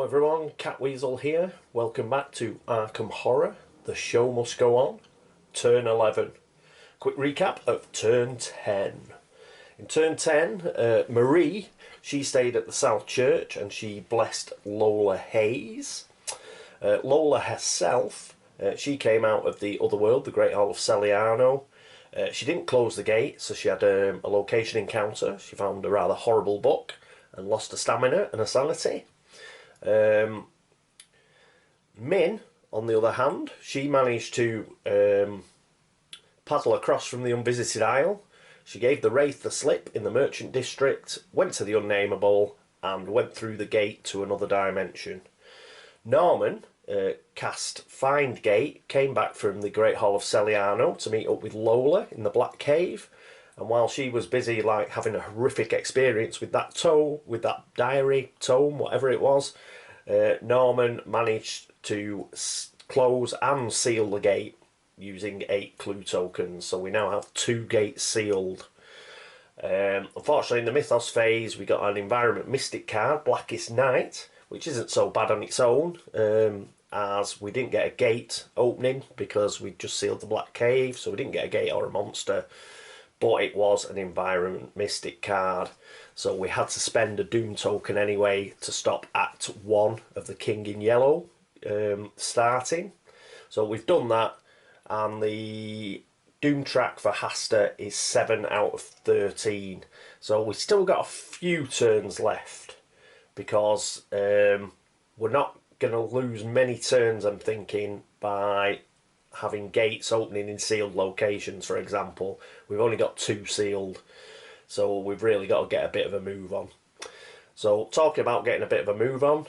everyone, Catweazle here. Welcome back to Arkham Horror. The show must go on. Turn 11. Quick recap of turn 10. In turn 10, Marie, she stayed at the South Church and she blessed Lola Hayes. Lola herself, she came out of the other world, the Great Hall of Celiano. She didn't close the gate, so she had a location encounter. She found a rather horrible book and lost her stamina and her sanity. Min, on the other hand, she managed to paddle across from the Unvisited Isle. She gave the Wraith the slip in the Merchant District, went to the Unnameable, and went through the gate to another dimension. Norman cast Find Gate, came back from the Great Hall of Celiano to meet up with Lola in the Black Cave, and while she was busy having a horrific experience with that diary, tome, whatever it was, Norman managed to close and seal the gate using 8 clue tokens, so we now have 2 gates sealed. Unfortunately, in the Mythos phase, we got an Environment Mystic card, Blackest Night, which isn't so bad on its own, as we didn't get a gate opening because we just sealed the Black Cave, so we didn't get a gate or a monster, but it was an Environment Mystic card, so we had to spend a Doom token anyway to stop Act 1 of the King in Yellow starting. So we've done that, and the Doom track for Hastur is 7 out of 13. So we've still got a few turns left, because we're not going to lose many turns, I'm thinking, by having gates opening in sealed locations, for example. We've only got 2 sealed, so we've really got to get a bit of a move on. So talking about getting a bit of a move on,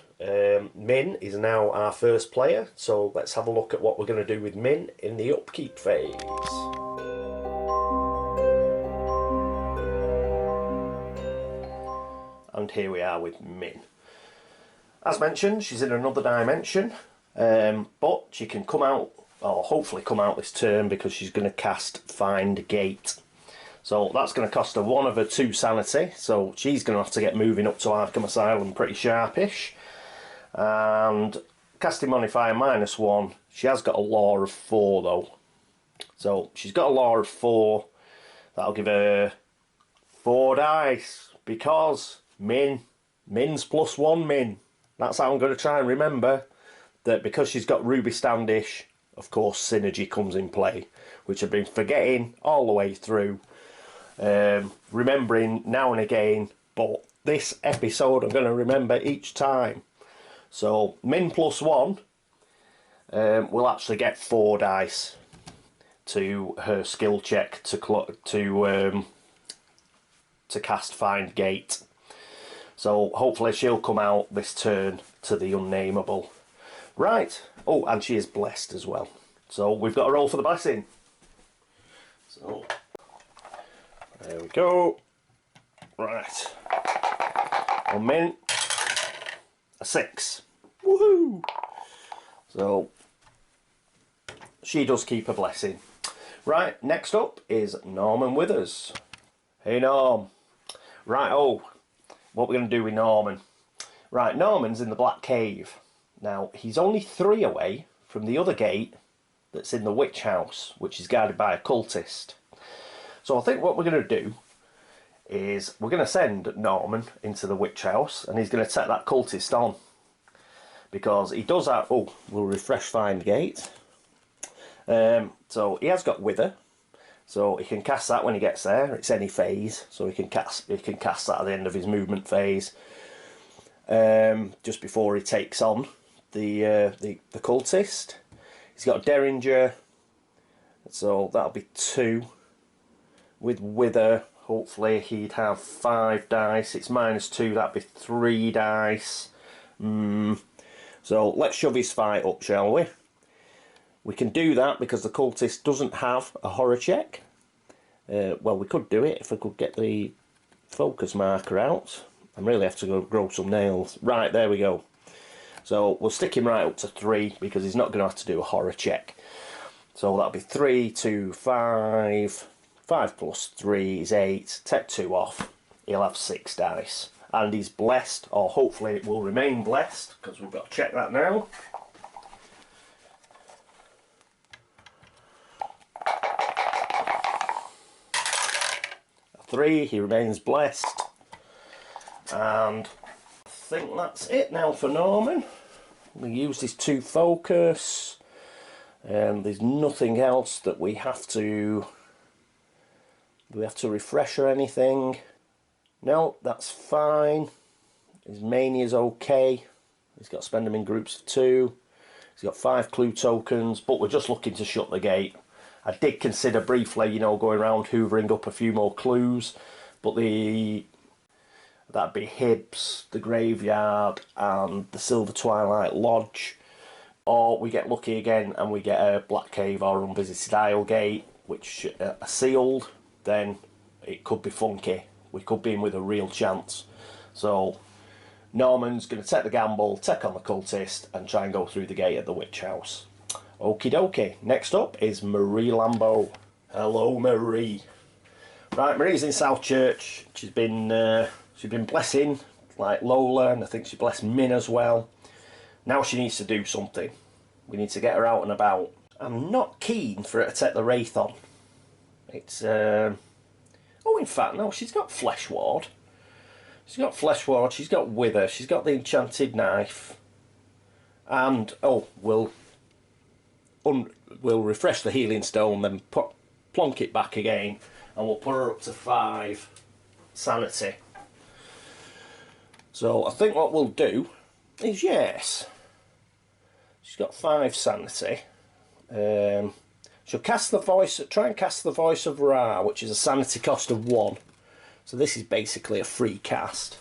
Min is now our first player, so let's have a look at what we're going to do with Min in the Upkeep phase. And here we are with Min. As mentioned, she's in another dimension, but she can come out, or hopefully come out this turn, because she's going to cast Find Gate. So that's going to cost her 1 of her 2 sanity, so she's going to have to get moving up to Arkham Asylum pretty sharpish. And casting modifier -1, she has got a law of 4 though. So she's got a law of 4, that'll give her 4 dice, because Min's +1 Min. That's how I'm going to try and remember that, because she's got Ruby Standish, of course synergy comes in play, which I've been forgetting all the way through. Remembering now and again, but this episode I'm going to remember each time. So Min +1 will actually get 4 dice to her skill check to cast Find Gate. So hopefully she'll come out this turn to the Unnameable. Right. Oh, and she is blessed as well. So we've got a roll for the blessing. So there we go. Right. On Min, a 6. Woohoo! So she does keep a blessing. Right, next up is Norman Withers. Hey Norm. Right, what we're going to do with Norman. Right, Norman's in the Black Cave. Now, he's only 3 away from the other gate that's in the Witch House, which is guarded by a cultist. So I think what we're going to do is we're going to send Norman into the Witch House, and he's going to take that cultist on. Because he does have... Oh, we'll refresh Find Gate. So he has got Wither. So he can cast that when he gets there. It's any phase, so he can cast that at the end of his movement phase, just before he takes on the cultist. He's got Derringer, so that'll be 2. With Wither, hopefully he'd have 5 dice. It's -2, that'd be 3 dice. So let's shove his fight up, shall we? We can do that because the cultist doesn't have a horror check. Well, we could do it if I could get the focus marker out. I really have to go grow some nails. Right, there we go. So we'll stick him right up to 3, because he's not going to have to do a horror check. So that'll be 3, 2, 5. 5 + 3 is 8. Take 2 off. He'll have 6 dice. and he's blessed, or hopefully it will remain blessed, because we've got to check that now. A 3, he remains blessed, and I think that's it now for Norman. We used his 2 focus, and there's nothing else that we have to... Do we have to refresh or anything? No, that's fine. His mania's okay. He's got to spend them in groups of 2. He's got 5 clue tokens, but we're just looking to shut the gate. I did consider briefly, you know, going around hoovering up a few more clues, but that'd be Hibbs, the Graveyard, and the Silver Twilight Lodge. Or we get lucky again and we get a Black Cave or Unvisited Isle Gate, which are sealed. Then it could be funky. We could be in with a real chance. So Norman's going to take the gamble, take on the cultist, and try and go through the gate at the witch house. Okie dokie. Next up is Marie Lambeau. Hello, Marie. Right, Marie's in South Church. She's been blessing like Lola, and I think she blessed Min as well. Now she needs to do something. We need to get her out and about. I'm not keen for her to take the Wraith on. It's, oh, in fact, no, she's got Flesh Ward. She's got Flesh Ward, she's got Wither, she's got the Enchanted Knife. And, oh, we'll refresh the Healing Stone, then plonk it back again, and we'll put her up to 5 Sanity. So, I think what we'll do is, yes, she's got 5 Sanity. She'll cast the voice, try and cast the Voice of Ra, which is a sanity cost of 1. So this is basically a free cast.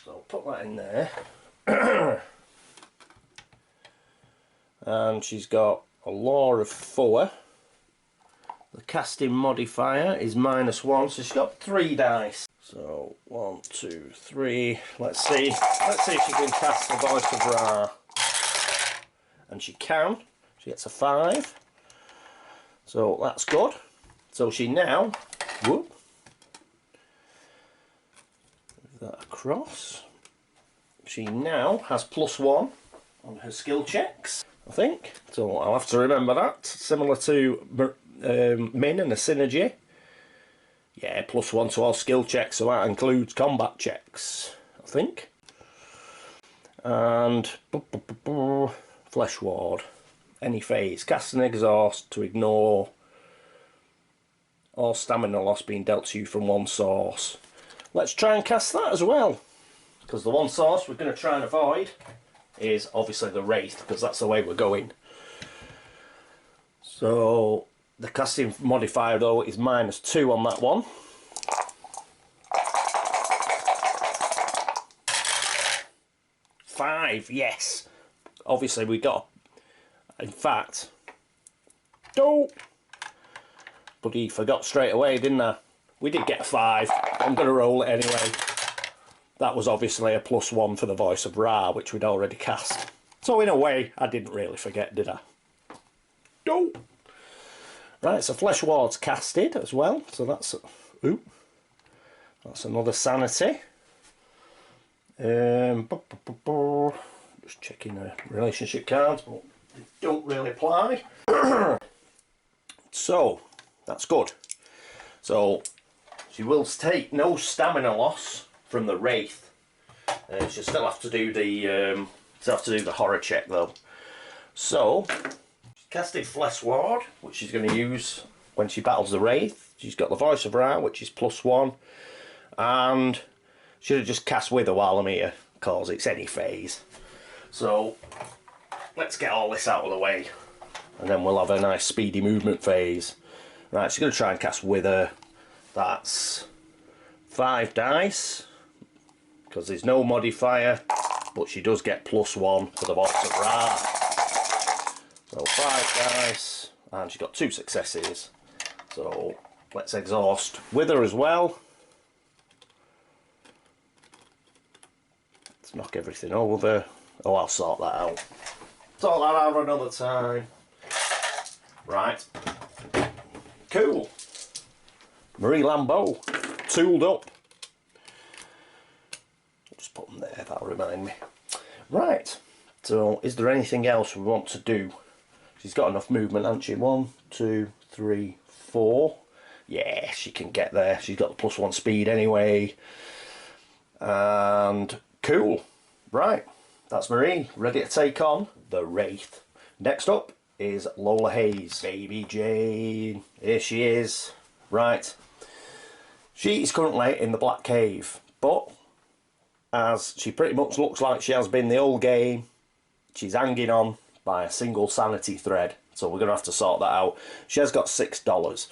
So I'll put that in there. And she's got a Law of 4. The casting modifier is -1, so she's got 3 dice. So 1, 2, 3. Let's see if she can cast the Voice of Ra. And she can. She gets a 5. So that's good. So she now, whoop, move that across. She now has +1 on her skill checks, I think. So I'll have to remember that. Similar to Min and the Synergy. Yeah, +1 to all skill checks, so that includes combat checks, I think. And Flesh Ward. Any phase. Cast an exhaust to ignore all stamina loss being dealt to you from one source. Let's try and cast that as well. Because the one source we're going to try and avoid is obviously the Wraith, because that's the way we're going. So the casting modifier though is -2 on that one. Five, yes. Obviously we got, in fact, don't. Bloody forgot straight away, didn't I? We did get 5. I'm going to roll it anyway. That was obviously a +1 for the Voice of Ra, which we'd already cast. So in a way, I didn't really forget, did I? No. Right, so Flesh Ward's casted as well. So that's, ooh, that's another sanity. Just checking the relationship cards, but they don't really apply. So that's good. So she will take no stamina loss from the Wraith. She'll still have to do the horror check though. So she's casted Flesh Ward, which she's going to use when she battles the Wraith. She's got the Voice of Ra, which is +1, and should have just cast Wither while I'm here, because it's any phase. So let's get all this out of the way, and then we'll have a nice speedy movement phase. Right, she's going to try and cast Wither. That's 5 dice, because there's no modifier, but she does get +1 for the Voice of Ra. So 5 dice, and she's got 2 successes. So let's exhaust Wither as well. Let's knock everything over. Oh, I'll sort that out. Sort that out another time. Right. Cool. Marie Lambeau, tooled up. just put them there, that'll remind me. Right, so is there anything else we want to do? She's got enough movement, hasn't she? 1, 2, 3, 4. Yeah, she can get there. She's got the +1 speed anyway. And cool. Right, that's Marie, ready to take on the Wraith. Next up is Lola Hayes. Baby Jane. Here she is. Right. She is currently in the Black Cave, but as she pretty much looks like she has been the whole game, she's hanging on by a single sanity thread. So we're going to have to sort that out. She has got $6.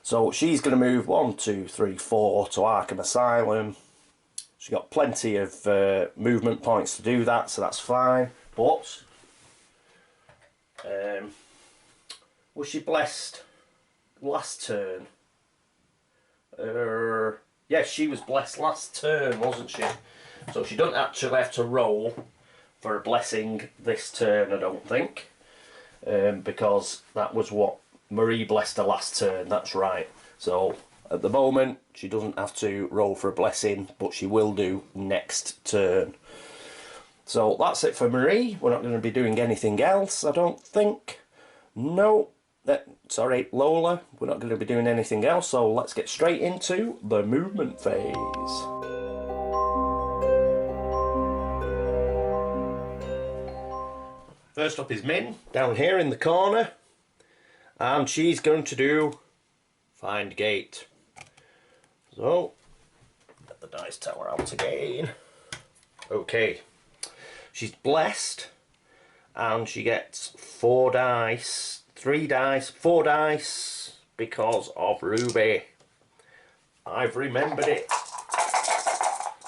So she's going to move 1, 2, 3, 4 to Arkham Asylum. She's got plenty of movement points to do that, so that's fine. But was she blessed last turn? Yes, she was blessed last turn, wasn't she? So she doesn't actually have to roll for a blessing this turn, I don't think. Because that was what Marie blessed her last turn, that's right. So at the moment she doesn't have to roll for a blessing, but she will do next turn. So that's it for Marie. We're not going to be doing anything else, I don't think. No, sorry, Lola, we're not going to be doing anything else, so let's get straight into the movement phase. First up is Min, down here in the corner, and she's going to do Find Gate. So, get the dice tower out again. Okay, she's blessed, and she gets 4 dice, 3 dice, 4 dice, because of Ruby. I've remembered it.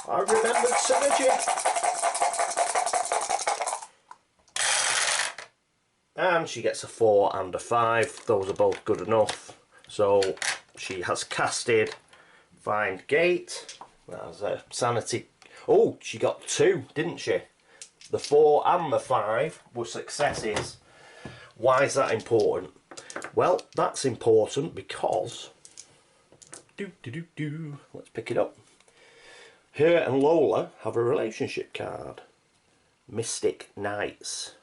I've remembered synergy. And she gets a 4 and a 5. Those are both good enough. So she has casted Find Gate. That's a sanity. Oh, she got 2, didn't she? The 4 and the 5 were successes. Why is that important? Well, that's important because... Let's pick it up. Her and Lola have a relationship card. Mystic Knights.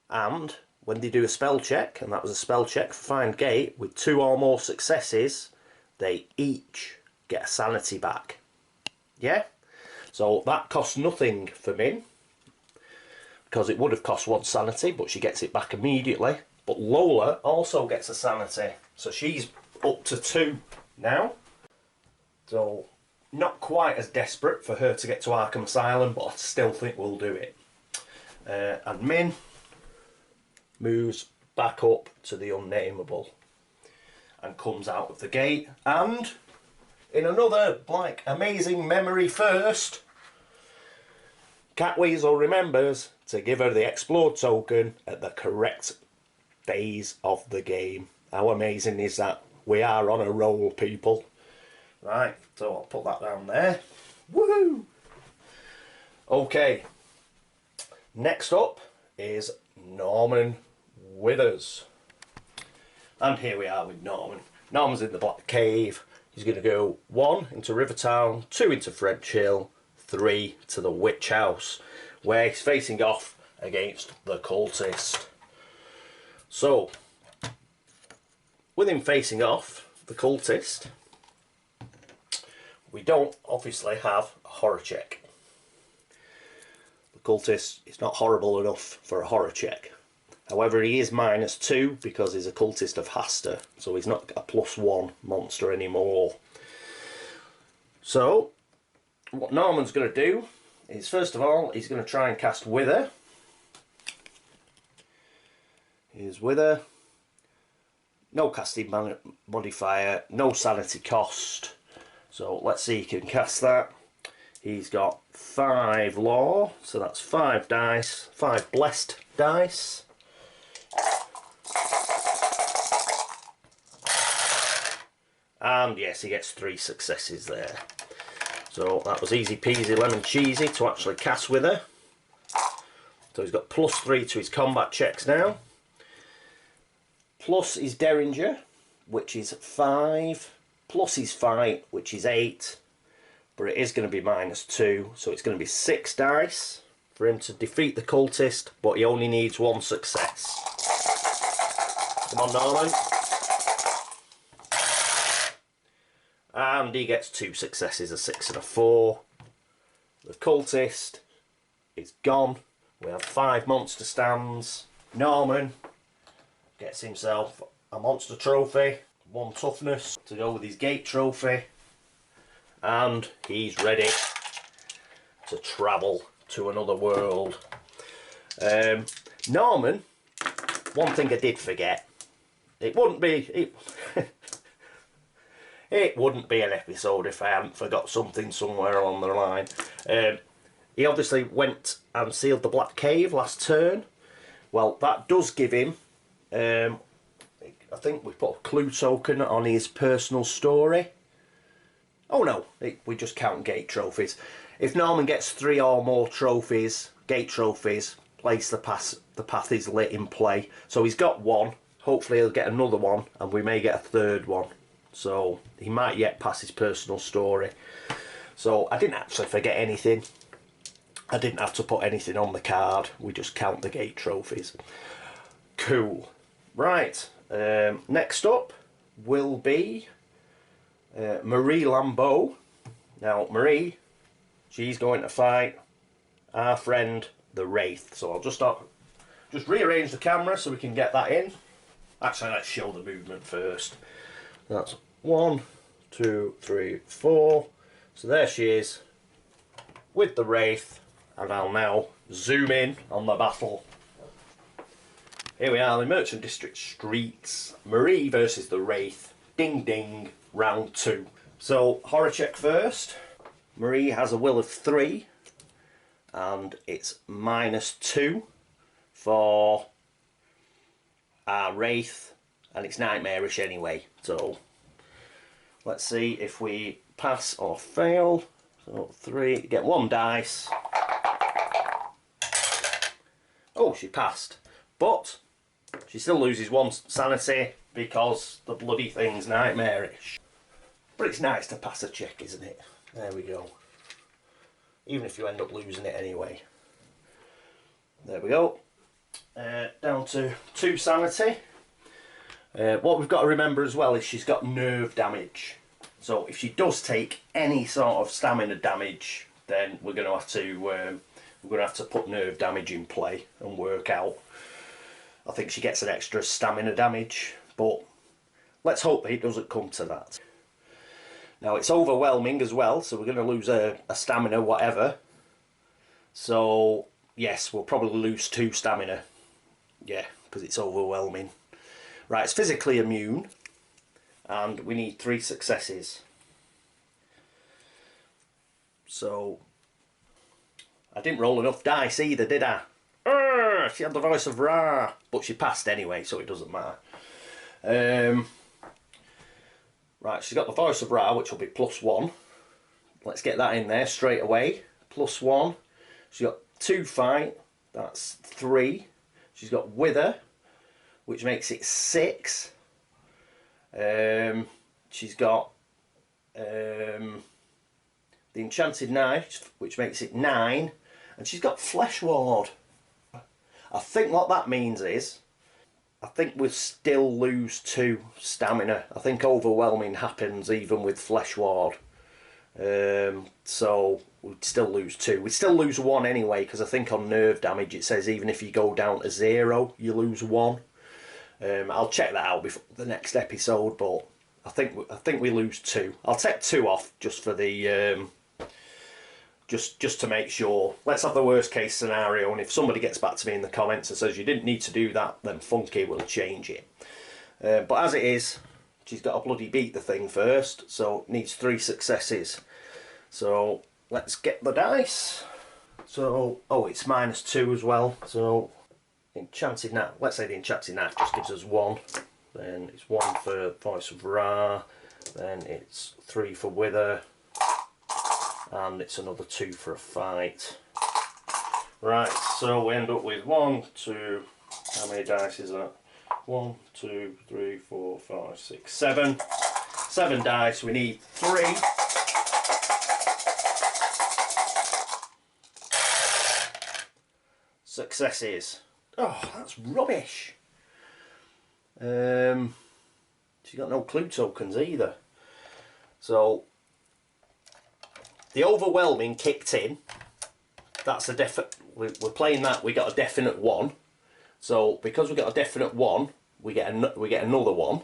And when they do a spell check, and that was a spell check for Find Gate, with 2 or more successes, they each get a sanity back. Yeah? So that costs nothing for Min, because it would have cost 1 sanity, but she gets it back immediately. But Lola also gets a sanity, so she's up to 2 now. So not quite as desperate for her to get to Arkham Asylum, but I still think we'll do it. And Min moves back up to the Unnameable and comes out of the gate, and in another like amazing memory first, Catweazle remembers to give her the explode token at the correct phase of the game. How amazing is that? We are on a roll, people. Right, so I'll put that down there. Woohoo! Okay, next up is Norman Withers. And here we are with Norman. Norman's in the Black Cave. He's going to go 1 into Rivertown, 2 into French Hill, 3 to the Witch House, where he's facing off against the Cultist. So, with him facing off the Cultist, we don't obviously have a horror check. The Cultist is not horrible enough for a horror check. However, he is -2 because he's a Cultist of Hastur, so he's not a +1 monster anymore. So, what Norman's going to do is, first of all, he's going to try and cast Wither. Here's Wither. No casting modifier, no sanity cost. So let's see if he can cast that. He's got 5 law, so that's 5 dice, 5 blessed dice. And yes, he gets 3 successes there. So that was easy peasy lemon cheesy to actually cast with her. So he's got +3 to his combat checks now. Plus his Derringer, which is 5. Plus his fight, which is 8. but it is going to be -2, so it's going to be 6 dice for him to defeat the cultist, but he only needs 1 success. Come on, Norman. And he gets 2 successes, a 6 and a 4. The cultist is gone. We have 5 monster stands. Norman gets himself a monster trophy, 1 toughness to go with his gate trophy, and he's ready to travel to another world. Norman, one thing I did forget, it wouldn't be it wouldn't be an episode if I hadn't forgot something somewhere along the line. He obviously went and sealed the Black Cave last turn. Well, that does give him, I think we put a clue token on his personal story. Oh no, we just count gate trophies. If Norman gets 3 or more trophies, gate trophies, place the path is lit in play. So he's got 1, hopefully he'll get another one, and we may get a 3rd one. So he might yet pass his personal story. So I didn't actually forget anything. I didn't have to put anything on the card, we just count the gate trophies. Cool. Right, next up will be Marie Lambeau. Now Marie, she's going to fight our friend the Wraith. So I'll just rearrange the camera so we can get that in. Actually, let's show the movement first. That's 1, 2, 3, 4. So there she is with the Wraith, and I'll now zoom in on the battle. Here we are, the Merchant District streets. Marie versus the Wraith. Ding ding, round 2. So, horror check first. Marie has a will of 3, and it's -2 for our Wraith, and it's nightmarish anyway. So, let's see if we pass or fail. So, 3, get 1 dice. Oh, she passed. But she still loses 1 sanity because the bloody thing's nightmarish. But it's nice to pass a check, isn't it? There we go. Even if you end up losing it anyway. There we go. Down to 2 sanity. What we've got to remember as well is she's got nerve damage. So if she does take any sort of stamina damage, then we're going to have to put nerve damage in play and work out. I think she gets an extra stamina damage, but let's hope it doesn't come to that. Now it's overwhelming as well, so we're going to lose a stamina whatever. So yes, we'll probably lose 2 stamina. Yeah, because it's overwhelming. Right, it's physically immune, and we need 3 successes. So I didn't roll enough dice either, did I? She had the voice of Ra, but she passed anyway, so it doesn't matter. Right, she's got the voice of Ra, which will be +1. Let's get that in there straight away. +1. She's got 2 fight, that's 3. She's got Wither, which makes it 6. She's got the Enchanted Knife, which makes it 9. And she's got Flesh Ward. I think what that means is, I think we'll still lose 2 stamina. I think overwhelming happens even with Flesh Ward. So we'd still lose 2. We'd still lose 1 anyway, because I think on nerve damage it says even if you go down to 0, you lose 1. I'll check that out before the next episode, but I think we lose 2. I'll take 2 off just for the just to make sure. Let's have the worst case scenario, and if somebody gets back to me in the comments and says you didn't need to do that, then Funky will change it. But as it is, she's got to bloody beat the thing first, so it needs 3 successes. So let's get the dice. So, oh, it's -2 as well. So Enchanted Knife, let's say the Enchanted Knife just gives us 1. Then it's 1 for Voice of Ra. Then it's 3 for Wither. And it's another 2 for a fight. Right, so we end up with 1, 2, how many dice is that? 1, 2, 3, 4, 5, 6, 7. 7 dice, we need 3. successes. Oh, that's rubbish. She's got no clue tokens either. So the overwhelming kicked in. That's a definite. We're playing that. We got a definite 1. So because we got a definite 1, we get another 1.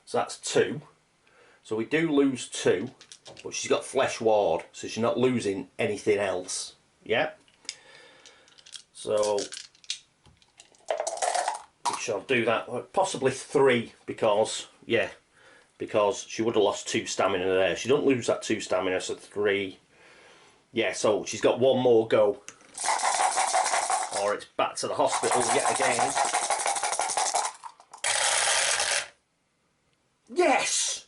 So that's 2. So we do lose 2, but she's got Flesh Ward, so she's not losing anything else. Yeah. So we shall do that. Possibly 3 because because she would have lost 2 stamina there. She don't lose that 2 stamina, so 3. Yeah, so she's got 1 more go. Or it's back to the hospital yet again. Yes!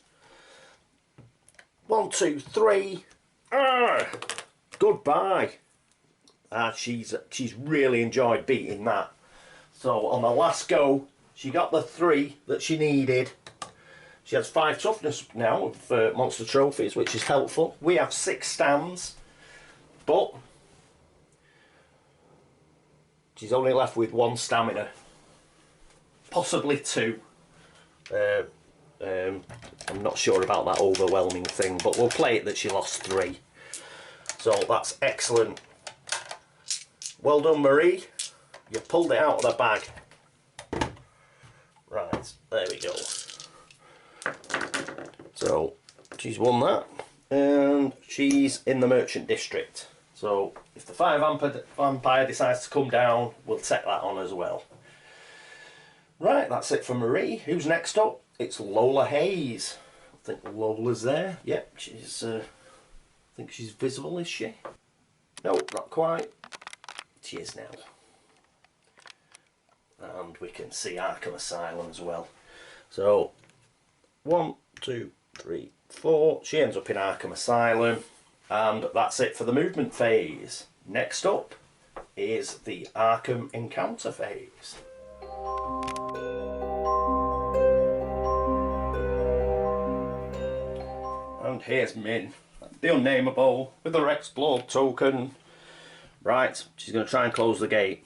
1, 2, 3. Goodbye. She's really enjoyed beating that. So on the last go, she got the 3 that she needed. She has 5 toughness now of monster trophies, which is helpful. We have 6 stands, but she's only left with 1 stamina, possibly 2. I'm not sure about that overwhelming thing, but we'll play it that she lost 3. So that's excellent. Well done, Marie. You pulled it out of the bag. Right, there we go. So she's won that, and she's in the merchant district. So if the fire vampire decides to come down, we'll take that on as well. Right, that's it for Marie. Who's next up? It's Lola Hayes. I think Lola's there. Yep, she's. I think she's visible, is she? No, not quite. She is now. And we can see Arkham Asylum as well. So 1, 2, 3, 4. She ends up in Arkham Asylum, and that's it for the movement phase. Next up is the Arkham encounter phase. And here's Min, the unnameable, with her explode token. Right, she's going to try and close the gate.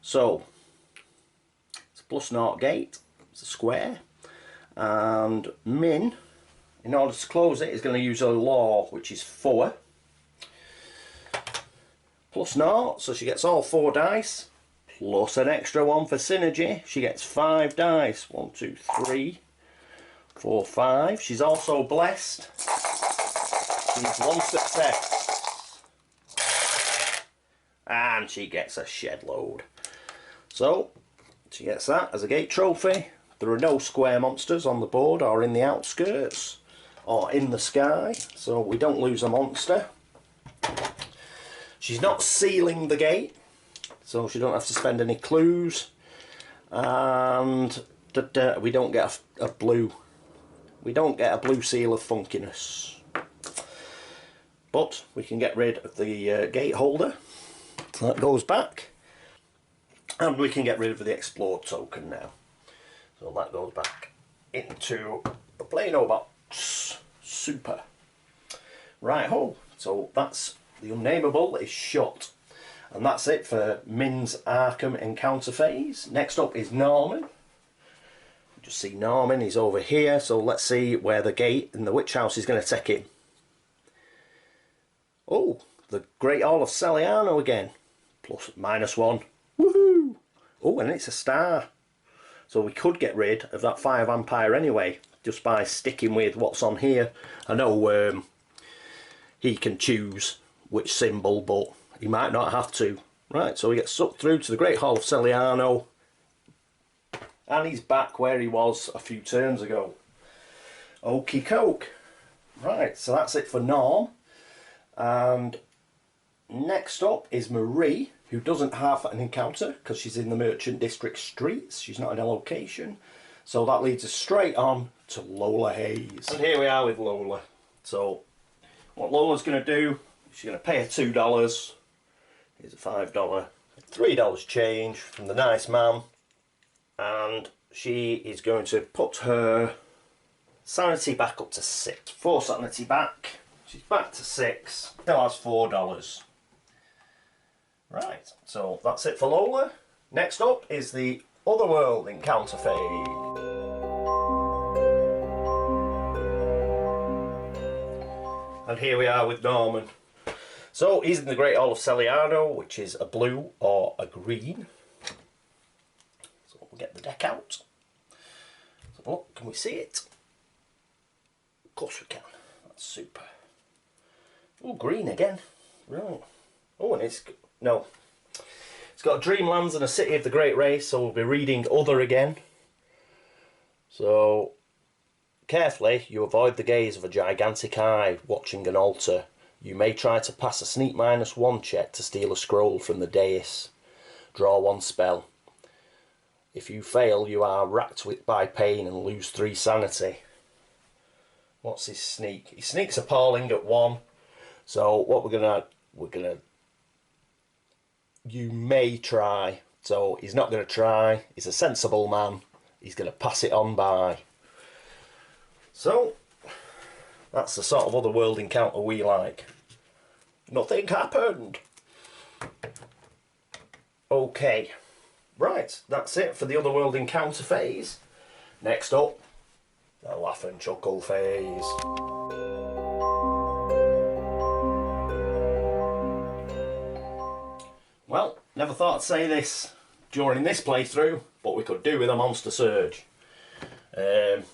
So it's a +0 gate, it's a square, and Min, in order to close it, is going to use her law, which is 4. +0, so she gets all 4 dice, plus an extra 1 for synergy. She gets 5 dice. 1, 2, 3, 4, 5. She's also blessed. She's 1 success. And she gets a shed load. So she gets that as a gate trophy. There are no square monsters on the board or in the outskirts or in the sky, so we don't lose a monster. She's not sealing the gate, so she don't have to spend any clues, and we don't get a blue. We don't get a blue seal of funkiness, but we can get rid of the gate holder. So that goes back, and we can get rid of the explode token now. So that goes back into the Plano box. Super. Right ho. So that's the unnameable is shut. And that's it for Min's Arkham encounter phase. Next up is Norman. Just see Norman, he's over here. So let's see where the gate in the witch house is going to take him. Oh, the Great Hall of Celiano again. +1. Woohoo! Oh, and it's a star. So we could get rid of that fire vampire anyway, just by sticking with what's on here. I know he can choose which symbol, but he might not have to. Right, so he gets sucked through to the Great Hall of Celiano, and he's back where he was a few turns ago. Okie coke. Right, so that's it for Norm. And next up is Marie, who doesn't have an encounter because she's in the Merchant District streets. She's not in a location. So that leads us straight on to Lola Hayes. And here we are with Lola. So what Lola's going to do, she's going to pay her $2. Here's a $5. $3 change from the nice man. And she is going to put her sanity back up to 6. 4 sanity back. She's back to 6. Still has $4. Right, so that's it for Lola. Next up is the Otherworld encounter phase. And here we are with Norman. So he's in the Great Hall of Celiano, which is a blue or a green. So we'll get the deck out. So look, can we see it? Of course we can. That's super. Oh, green again. Right. Oh, and it's got Dreamlands and a City of the Great Race, so we'll be reading Other again. So carefully, you avoid the gaze of a gigantic eye watching an altar. You may try to pass a sneak -1 check to steal a scroll from the dais. Draw 1 spell. If you fail, you are racked by pain and lose 3 sanity. What's his sneak? He sneaks appalling at 1. So what we're gonna you may try. So he's not gonna try. He's a sensible man. He's gonna pass it on by. So that's the sort of Otherworld encounter we like. Nothing happened. Okay. Right, that's it for the Otherworld encounter phase. Next up, the Laugh and Chuckle phase. Well, never thought I'd say this during this playthrough, but we could do with a Monster Surge. Could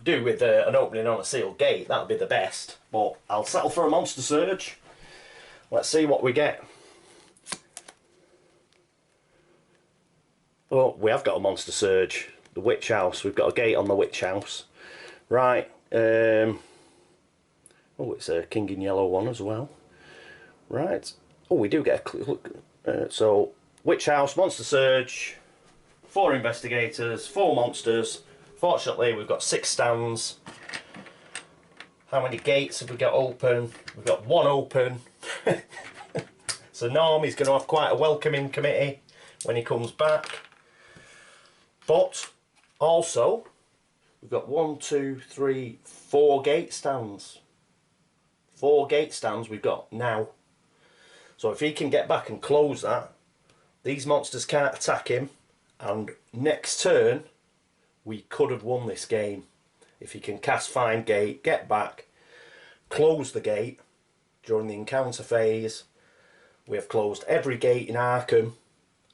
do with an opening on a sealed gate, that would be the best, but I'll settle for a Monster Surge. Let's see what we get. Oh, we have got a Monster Surge. The Witch House. We've got a gate on the Witch House. Right. Oh, it's a King in Yellow one as well. Right. Oh, we do get a look. So, Witch House, Monster Surge, 4 investigators, 4 monsters. Fortunately, we've got 6 stands. How many gates have we got open? We've got 1 open. So Norm is going to have quite a welcoming committee when he comes back. But also, we've got 1, 2, 3, 4 gate stands. 4 gate stands we've got now. So if he can get back and close that, these monsters can't attack him, and next turn we could have won this game. If he can cast Find Gate, get back, close the gate during the encounter phase. We have closed every gate in Arkham,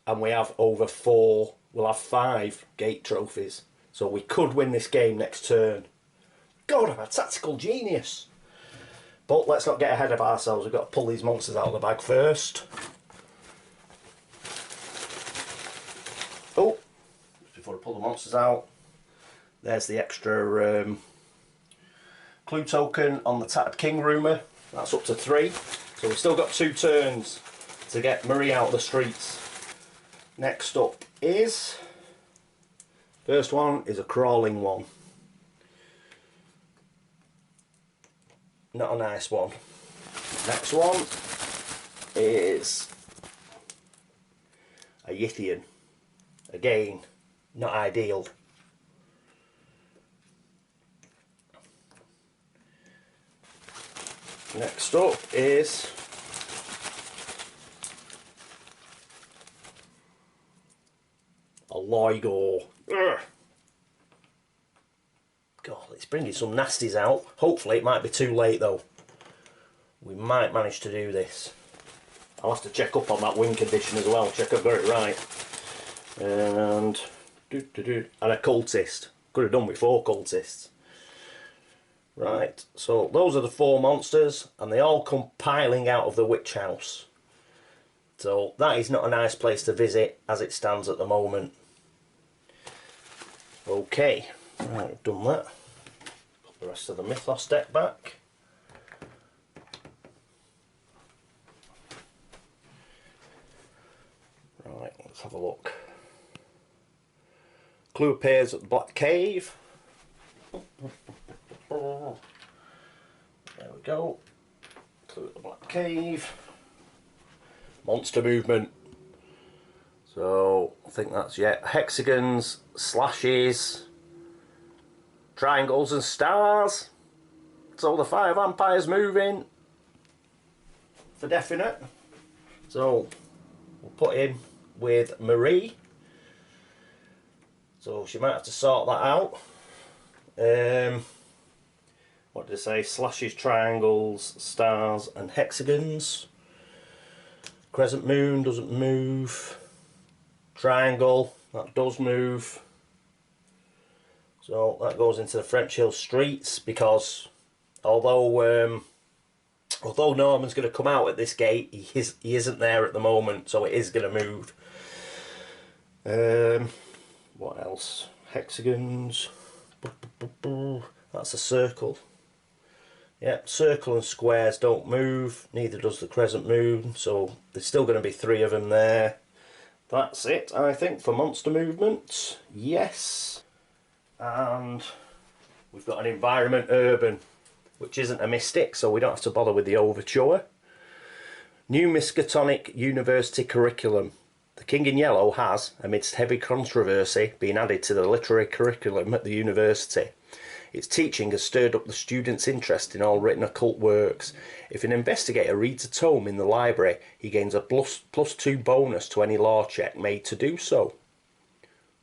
and we have over 4, we'll have 5 gate trophies. So we could win this game next turn. God, I'm a tactical genius. But let's not get ahead of ourselves. We've got to pull these monsters out of the bag first. Oh, just before I pull the monsters out, there's the extra clue token on the Tattered King rumour. That's up to 3. So we've still got 2 turns to get Marie out of the streets. Next up is, first one is a crawling one. Not a nice one. Next one is a Yithian. Again, not ideal. Next up is a Loigor. Ugh. God, it's bringing some nasties out. Hopefully it might be too late though. We might manage to do this. I'll have to check up on that wing condition as well, check I've got it right. And a cultist. Could have done with 4 cultists. Right, so those are the 4 monsters, and they all come piling out of the Witch House. So that is not a nice place to visit as it stands at the moment. Okay, right, we've done that. Put the rest of the Mythos deck back. Right, let's have a look. Clue appears at the Black Cave. There we go. Clue at the Black Cave. Monster movement. So I think that's, yeah, hexagons, slashes, triangles and stars. So the 5 vampires moving for definite. So we'll put him with Marie. So she might have to sort that out. What did I say? Slashes, triangles, stars and hexagons. Crescent moon doesn't move. Triangle, that does move. So that goes into the French Hill streets, because although Norman's going to come out at this gate, he isn't there at the moment, so it is going to move. What else? Hexagons. That's a circle. Yep, circle and squares don't move, neither does the crescent moon, so there's still going to be 3 of them there. That's it, I think, for monster movement. Yes. And we've got an environment urban, which isn't a mystic, so we don't have to bother with the overture. New Miskatonic University curriculum. The King in Yellow has, amidst heavy controversy, been added to the literary curriculum at the university. Its teaching has stirred up the students' interest in all written occult works. If an investigator reads a tome in the library, he gains a +2 bonus to any law check made to do so.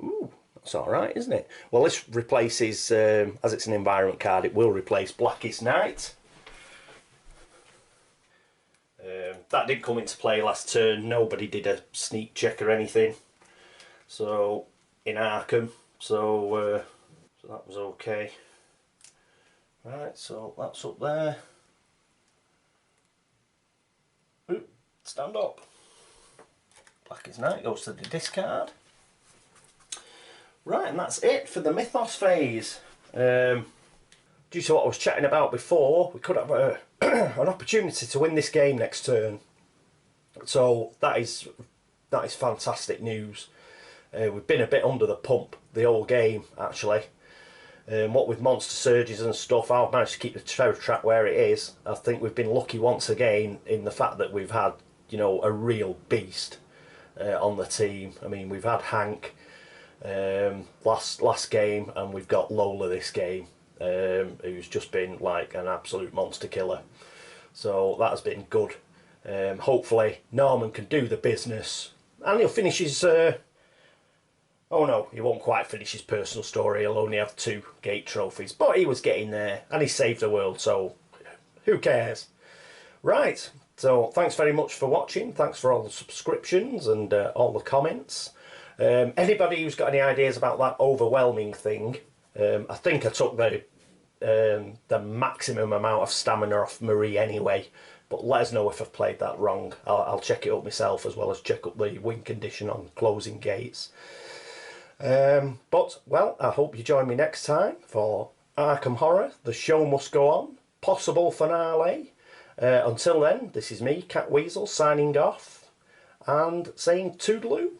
Ooh, that's alright, isn't it? Well, this replaces, as it's an environment card, it will replace Blackest Night. That did come into play last turn. Nobody did a sneak check or anything. So, in Arkham. So that was okay. Right, so that's up there. Ooh, stand up. Blackest Night goes to the discard. Right, and that's it for the Mythos phase. Due to what I was chatting about before, we could have an opportunity to win this game next turn. So that is fantastic news. We've been a bit under the pump the whole game, actually. What with monster surges and stuff, I've managed to keep the terror track where it is. I think we've been lucky once again in the fact that we've had, you know, a real beast on the team. I mean, we've had Hank last game, and we've got Lola this game, who's just been like an absolute monster killer. So that has been good. Hopefully Norman can do the business, and he'll finish his oh no, he won't quite finish his personal story. He'll only have 2 gate trophies, but he was getting there, and he saved the world, so who cares? Right, so thanks very much for watching. Thanks for all the subscriptions and all the comments. Anybody who's got any ideas about that overwhelming thing, I think I took the maximum amount of stamina off Marie anyway, but let us know if I've played that wrong. I'll check it up myself, as well as check up the win condition on closing gates. But, well, I hope you join me next time for Arkham Horror. The show must go on. Possible finale. Until then, this is me, Catweazle, signing off and saying toodaloo.